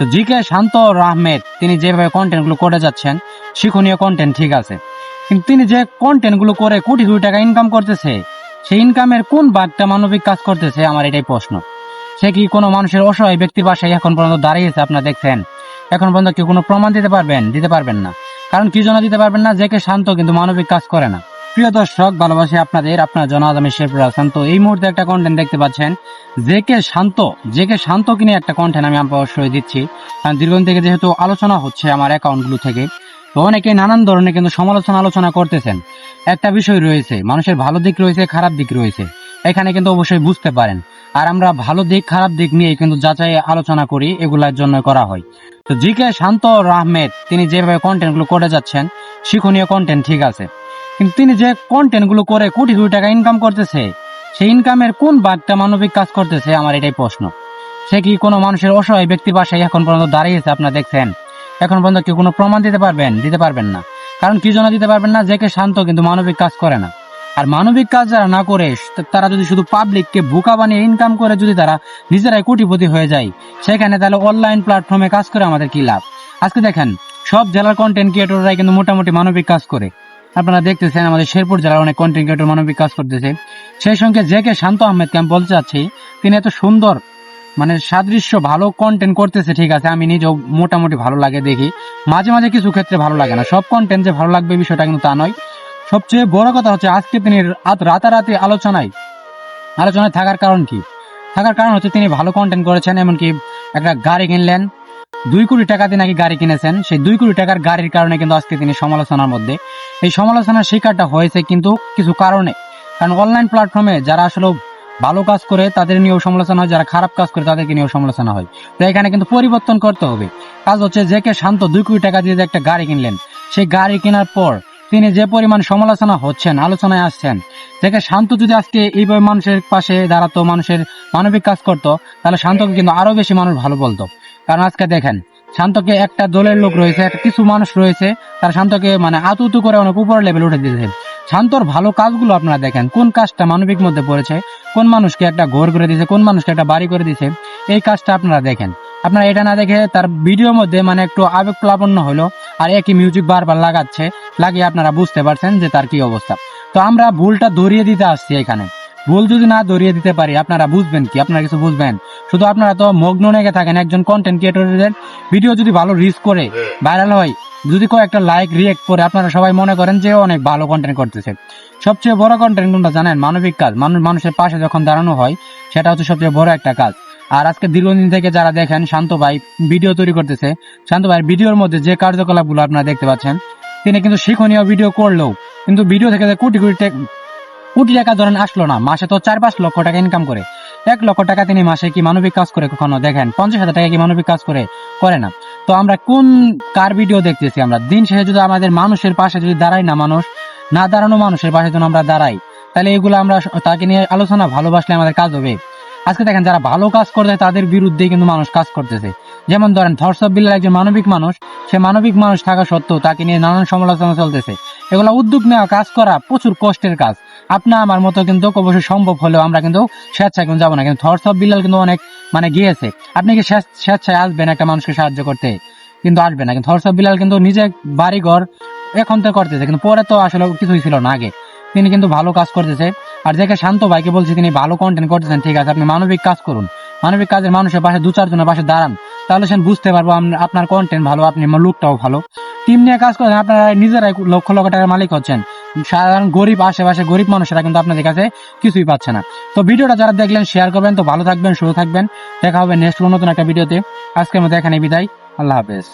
তো জিকে শান্ত আহমেদ তিনি যেভাবে কন্টেন্ট গুলো করে যাচ্ছেন, শিক্ষণীয় কন্টেন্ট ঠিক আছে, কিন্তু তিনি যে কন্টেন্ট গুলো করে কোটি কোটি টাকা ইনকাম করতেছে, সেই ইনকামের কোন ভাগটা মানবিক কাজ করতেছে, আমার এটাই প্রশ্ন। সে কি কোনো মানুষের অসহায় ব্যক্তির পাশে এখন পর্যন্ত দাঁড়িয়েছে? আপনারা দেখছেন এখন পর্যন্ত কেউ কোনো প্রমাণ দিতে পারবেন না। কারণ কি জন্য দিতে পারবেন না? যে কে শান্ত কিন্তু মানবিক কাজ করে না। প্রিয় দর্শক, ভালোবাসি আপনার জনাব আমি শেরপুর হাসান। তো এই মুহূর্তে একটা কন্টেন্ট দেখতে পাচ্ছেন, যে কে শান্ত কিনে একটা কন্টেন্ট আমি অবশ্যই দিচ্ছি, কারণ দীর্ঘদিন থেকে যেহেতু আলোচনা হচ্ছে আমার অ্যাকাউন্টগুলো থেকে, তো অনেকে নানান ধরনের কিন্তু আলোচনা করতেছেন। একটা বিষয় রয়েছে, মানুষের ভালো দিক রয়েছে, খারাপ দিক রয়েছে, এখানে কিন্তু অবশ্যই বুঝতে পারেন। আর আমরা ভালো দিক খারাপ দিক নিয়ে কিন্তু যাচাই আলোচনা করি, এগুলার জন্য করা হয়। তো জিকে শান্ত আহমেদ তিনি যেভাবে কন্টেন্ট গুলো করে যাচ্ছেন, শিক্ষণীয় কন্টেন্ট ঠিক আছে, কিন্তু তিনি যে কন্টেন্ট গুলো করে কোটি কোটি টাকা ইনকাম করতেছে, সেই ইনকামের কোন ভাগটা মানবিক কাজ করতেছে, আমার এটাই প্রশ্ন। সে কি কোনো মানুষের অসহায় ব্যক্তির পাশে এখন পর্যন্ত দাঁড়িয়েছে? আপনারা দেখছেন এখন পর্যন্ত কেউ কোনো প্রমাণ দিতে পারবেন না। কারণ কি জন্য দিতে পারবেন না? যে কে শান্ত কিন্তু মানবিক কাজ করে না। আর মানবিক কাজ যারা না করে, তারা যদি শুধু পাবলিককে বোকা বানিয়ে ইনকাম করে, যদি তারা নিজেরাই কোটিপতি হয়ে যায়, সেখানে তাহলে অনলাইন প্ল্যাটফর্মে কাজ করে আমাদের কি লাভ? আজকে দেখেন সব জেলার কন্টেন্ট ক্রিয়েটররাই কিন্তু মোটামুটি মানবিক কাজ করে। আপনারা দেখতেছেন আমাদের শেরপুর জেলার অনেক কন্টেন্ট ক্রিয়েটর মানবিক কাজ করতেছে। সেই সঙ্গে যে কে শান্ত আহমেদকে আমি বলতে চাচ্ছি, তিনি এত সুন্দর সাদৃশ্য ভালো কন্টেন্ট করতেছে, ঠিক আছে, আমি নিজেও মোটামুটি ভালো লাগে দেখি। মাঝে মাঝে কিছু ক্ষেত্রে ভালো লাগে না, সব কন্টেন্ট যে ভালো লাগবে বিষয়টা কিন্তু তা নয়। সবচেয়ে বড় কথা হচ্ছে আজকে তিনি রাতারাতি আলোচনায় থাকার কারণ কি? থাকার কারণ হচ্ছে তিনি ভালো কন্টেন্ট করেছেন, এমনকি একটা গাড়ি কিনলেন, 2 কোটি টাকা দিয়ে নাকি গাড়ি কিনেছেন। সেই 2 কোটি টাকার গাড়ির কারণে কিন্তু আজকে তিনি সমালোচনার মধ্যে। এই সমালোচনার শিকারটা হয়েছে কিন্তু কিছু কারণে। কারণ অনলাইন প্ল্যাটফর্মে যারা আসলে ভালো কাজ করে তাদের নিয়েও সমালোচনা হয়, যারা খারাপ কাজ করে তাদেরকে নিয়েও সমালোচনা হয়। তো এখানে কিন্তু পরিবর্তন করতে হবে। কাজ হচ্ছে যে কে শান্ত 2 কোটি টাকা দিয়ে যে একটা গাড়ি কিনলেন, সেই গাড়ি কেনার পর তিনি যে পরিমাণ সমালোচনা হচ্ছেন, আলোচনায় আসছেন, যে শান্ত যদি আজকে এইভাবে মানুষের পাশে দাঁড়াতো, মানুষের মানবিক কাজ করতো, তাহলে শান্তকে কিন্তু আরো বেশি মানুষ ভালো বলতো। কারণ আজকে দেখেন শান্তকে একটা দলের লোক রয়েছে, কিছু মানুষ রয়েছে, তারা শান্তকে আতুতু করে অনেক উপরের লেভেল উঠে দিয়েছে। শান্তর ভালো কাজগুলো আপনারা দেখেন, কোন কাজটা মানবিক মধ্যে পড়েছে, কোন মানুষকে একটা ঘর করে দিয়েছে, কোন মানুষকে একটা বাড়ি করে দিয়েছে, এই কাজটা আপনারা দেখেন। আপনারা এটা না দেখে তার ভিডিওর মধ্যে একটু আবেগ প্লাবন্য হলো আর একই মিউজিক বারবার লাগিয়ে আপনারা বুঝতে পারছেন যে তার কি অবস্থা। তো আমরা ভুলটা ধরিয়ে দিতে আসছি এখানে। ভুল যদি না ধরিয়ে দিতে পারি, আপনারা বুঝবেন কি? আপনারা কিছু বুঝবেন? শুধু আপনারা তো মগ্ন লেগে থাকেন। একজন কন্টেন্ট ক্রিয়েটরের ভিডিও যদি ভালো রিচ করে, ভাইরাল হয়, যদি কয়েকটা লাইক রিয়েক্ট করে, আপনারা সবাই মনে করেন যে অনেক ভালো কন্টেন্ট করতেছে। সবচেয়ে বড় কন্টেন্ট কোনটা জানেন? মানবিক কাজ। মানুষের পাশে যখন দাঁড়ানো হয়, সেটা হচ্ছে সবচেয়ে বড় একটা কাজ। আর আজকে দীর্ঘদিন থেকে যারা দেখেন শান্ত ভাই ভিডিও তৈরি করতেছে, শান্ত ভাইয়ের ভিডিওর মধ্যে যে কার্যকলাপগুলো আপনারা দেখতে পাচ্ছেন, তিনি কিন্তু শিক্ষণীয় ভিডিও করলেও কিন্তু ভিডিও থেকে কোটি টাকা ধরেন আসলো না, মাসে তো 4-5 লক্ষ টাকা ইনকাম করে। 1 লক্ষ টাকা তিনি মাসে কি মানবিক কাজ করে কখনো দেখেন? 50,000 টাকা কি মানবিক কাজ করে না। তো আমরা কার ভিডিও দেখতেছি? আমরা দিন শেষে যদি আমাদের মানুষের পাশে যদি দাঁড়াই না, না দাঁড়ানো মানুষের পাশে যদি আমরা দাঁড়াই, তাহলে এগুলো আমরা তাকে নিয়ে আলোচনা ভালোবাসলে আমাদের কাজ হবে। আজকে দেখেন যারা ভালো কাজ করছে তাদের বিরুদ্ধেই কিন্তু মানুষ কাজ করতেছে। যেমন ধরেন থরসব বিল্লাহ একজন মানবিক মানুষ, সে মানবিক মানুষ থাকা সত্ত্বেও তাকে নিয়ে নানান সমালোচনা চলতেছে। এগুলা উদ্যোগ নেওয়া, কাজ করা প্রচুর কষ্টের কাজ। আপনা আমার মতো কিন্তু অবশ্যই সম্ভব হলেও আমরা কিন্তু স্বেচ্ছায় কিন্তু যাবো না। কিন্তু থরসব বিল্লাহ কিন্তু অনেক গিয়েছে। আপনি কি স্বেচ্ছায় আসবেন একটা মানুষকে সাহায্য করতে? কিন্তু আসবে না। কিন্তু থরসব বিল্লাহ কিন্তু নিজে বাড়ি ঘর এখন তো করতেছে, কিন্তু পরে তো আসলে কিছুই ছিল না আগে। তিনি কিন্তু ভালো কাজ করতেছে। আর যে শান্ত ভাইকে বলছি, তিনি ভালো কন্টেন্ট করতেছেন, ঠিক আছে, আপনি মানবিক কাজ করুন, মানবিক কাজের মানুষের পাশে 2-4 জনের পাশে দাঁড়ান, তাহলে সে বুঝতে পারবো আপনার কন্টেন্ট ভালো, আপনি লুকটাও ভালো। টিম নিয়ে কাজ করেন, আপনারা নিজেরাই লক্ষ লক্ষ টাকার মালিক হচ্ছেন। সাধারণ গরিব আশেপাশে গরিব মানুষেরা কিন্তু আপনাদের কাছে কিছুই পাচ্ছে না। তো ভিডিওটা যারা দেখলেন শেয়ার করবেন। তো ভালো থাকবেন, সুস্থ থাকবেন। দেখা হবে নেক্সট নতুন একটা ভিডিওতে। আজকের মতো এখানে বিদায়। আল্লাহ হাফেজ।